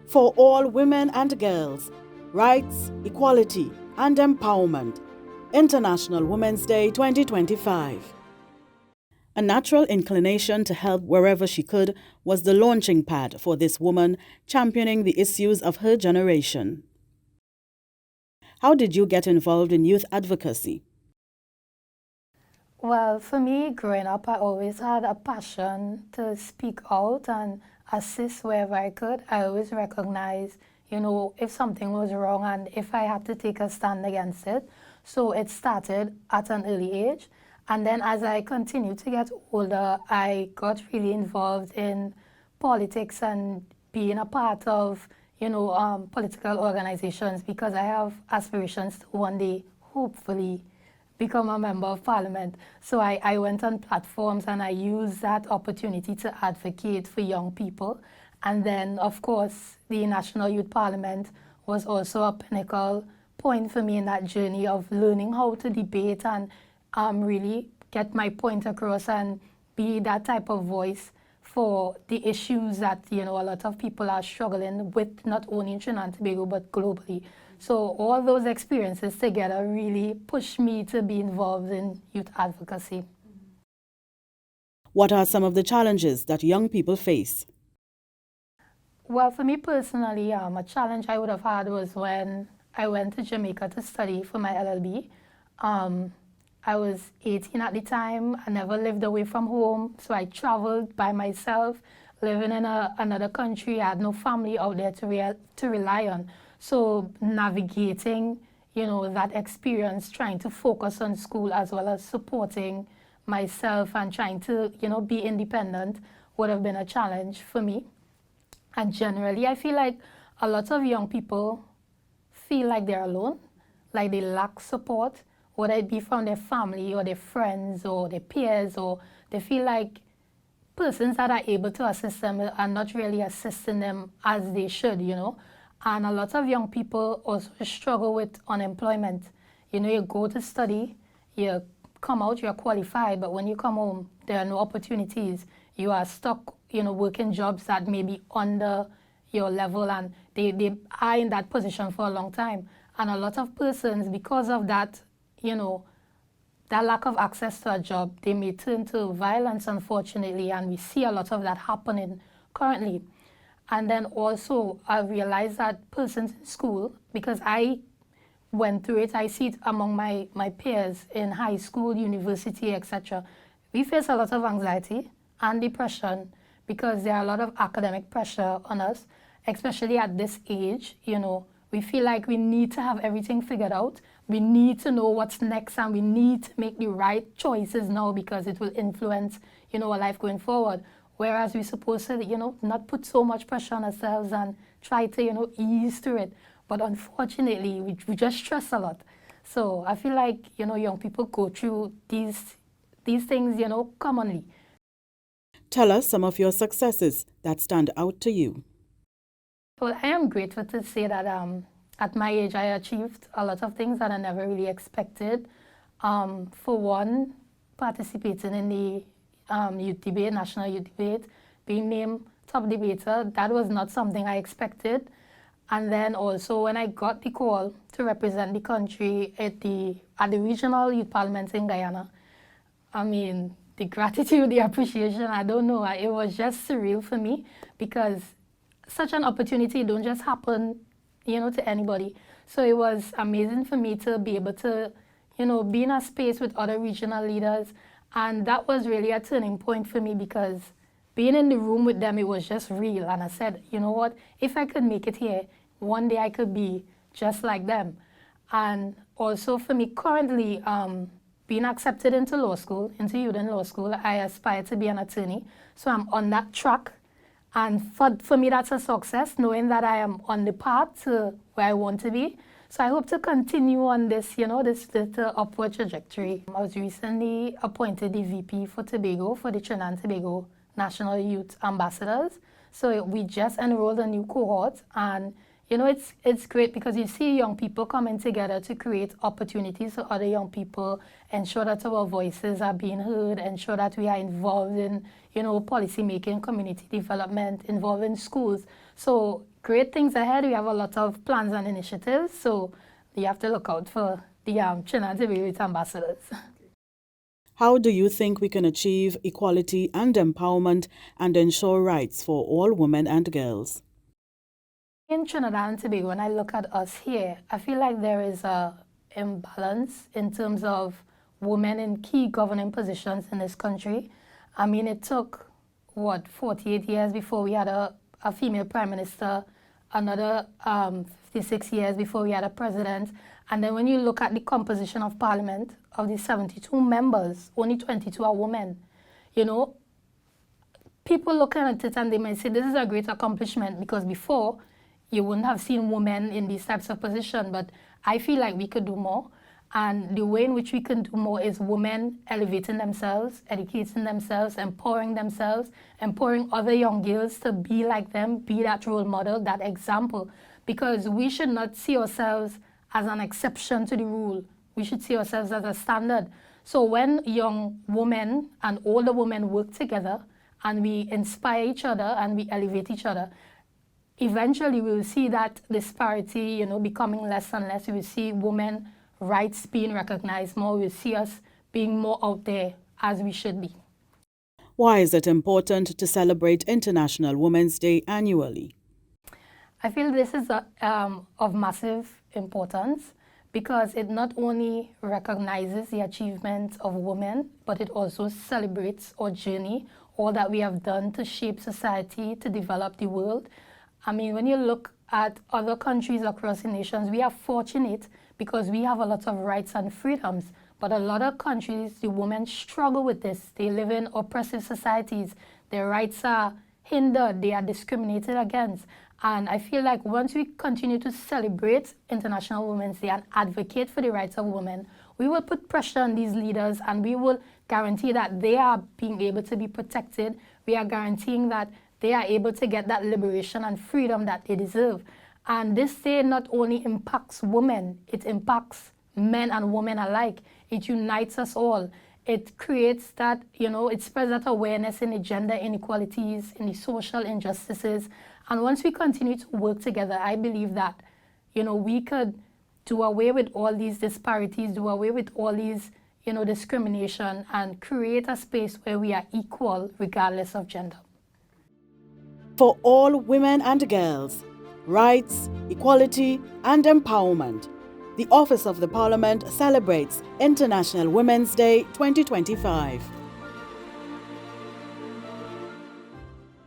For all women and girls, rights, equality, and empowerment. International Women's Day 2025. A natural inclination to help wherever she could was the launching pad for this woman championing the issues of her generation. How did you get involved in youth advocacy? Well, for me, growing up, I always had a passion to speak out and assist wherever I could. I always recognized, if something was wrong and if I had to take a stand against it. So it started at an early age. And then as I continued to get older, I got really involved in politics and being a part of, political organizations because I have aspirations to one day, hopefully, become a member of parliament. So I went on platforms and I used that opportunity to advocate for young people. And then, of course, the National Youth Parliament was also a pinnacle point for me in that journey of learning how to debate and really get my point across and be that type of voice for the issues that, a lot of people are struggling with, not only in Trinidad and Tobago, but globally. So all those experiences together really pushed me to be involved in youth advocacy. What are some of the challenges that young people face? Well, for me personally, a challenge I would have had was when I went to Jamaica to study for my LLB. I was 18 at the time. I never lived away from home, so I traveled by myself, living in another country. I had no family out there to rely on. So navigating, that experience, trying to focus on school as well as supporting myself and trying to, be independent would have been a challenge for me. And generally, I feel like a lot of young people feel like they're alone, like they lack support, whether it be from their family or their friends or their peers, or they feel like persons that are able to assist them are not really assisting them as they should, And a lot of young people also struggle with unemployment. You go to study, you come out, you're qualified, but when you come home, there are no opportunities. You are stuck, working jobs that may be under your level, and they are in that position for a long time. And a lot of persons, because of that, that lack of access to a job, they may turn to violence, unfortunately, and we see a lot of that happening currently. And then also, I realized that persons in school, because I went through it, I see it among my peers in high school, university, etc. We face a lot of anxiety and depression because there are a lot of academic pressure on us, especially at this age. We feel like we need to have everything figured out. We need to know what's next, and we need to make the right choices now because it will influence, our life going forward. Whereas we're supposed to, not put so much pressure on ourselves and try to, ease through it. But unfortunately, we just stress a lot. So I feel like, young people go through these things, commonly. Tell us some of your successes that stand out to you. Well, I am grateful to say that at my age, I achieved a lot of things that I never really expected. For one, participating in the youth debate, national youth debate, being named top debater, that was not something I expected. And then also when I got the call to represent the country at the regional youth parliament in Guyana, the gratitude, the appreciation, I don't know, it was just surreal for me because such an opportunity don't just happen, to anybody. So it was amazing for me to be able to, be in a space with other regional leaders. And that was really a turning point for me because being in the room with them, it was just real. And I said, you know what, if I could make it here, one day I could be just like them. And also for me currently, being accepted into law school, into UDN Law School, I aspire to be an attorney. So I'm on that track. And for me, that's a success, knowing that I am on the path to where I want to be. So I hope to continue on this, this upward trajectory. I was recently appointed the VP for Tobago, for the Trinidad and Tobago National Youth Ambassadors. So we just enrolled a new cohort, and, You know, it's great because you see young people coming together to create opportunities for other young people, ensure that our voices are being heard, ensure that we are involved in, you know, policy making, community development, involved in schools. So great things ahead. We have a lot of plans and initiatives. So you have to look out for the Trinidad and Tobago Youth Ambassadors. How do you think we can achieve equality and empowerment and ensure rights for all women and girls? In Trinidad and Tobago, when I look at us here, I feel like there is a imbalance in terms of women in key governing positions in this country. I mean, it took, 48 years before we had a female prime minister, another 56 years before we had a president. And then when you look at the composition of parliament, of the 72 members, only 22 are women. You know, people looking at it and they might say this is a great accomplishment because before you wouldn't have seen women in these types of positions, but I feel like we could do more. And the way in which we can do more is women elevating themselves, educating themselves, empowering other young girls to be like them, be that role model, that example. Because we should not see ourselves as an exception to the rule. We should see ourselves as a standard. So when young women and older women work together and we inspire each other and we elevate each other, eventually we will see that disparity, you know, becoming less and less. We will see women rights being recognized more. We will see us being more out there as we should be. Why is it important to celebrate International Women's Day annually? I feel this is of massive importance because it not only recognizes the achievements of women, but it also celebrates our journey, all that we have done to shape society, to develop the world. I mean, when you look at other countries across the nations, we are fortunate because we have a lot of rights and freedoms. But a lot of countries, the women struggle with this. They live in oppressive societies. Their rights are hindered. They are discriminated against. And I feel like once we continue to celebrate International Women's Day and advocate for the rights of women, we will put pressure on these leaders and we will guarantee that they are being able to be protected. We are guaranteeing that they are able to get that liberation and freedom that they deserve. And this day not only impacts women, it impacts men and women alike. It unites us all. It creates that, you know, it spreads that awareness in the gender inequalities, in the social injustices. And once we continue to work together, I believe that, you know, we could do away with all these disparities, do away with all these, you know, discrimination and create a space where we are equal regardless of gender. For all women and girls, rights, equality, and empowerment, the Office of the Parliament celebrates International Women's Day 2025.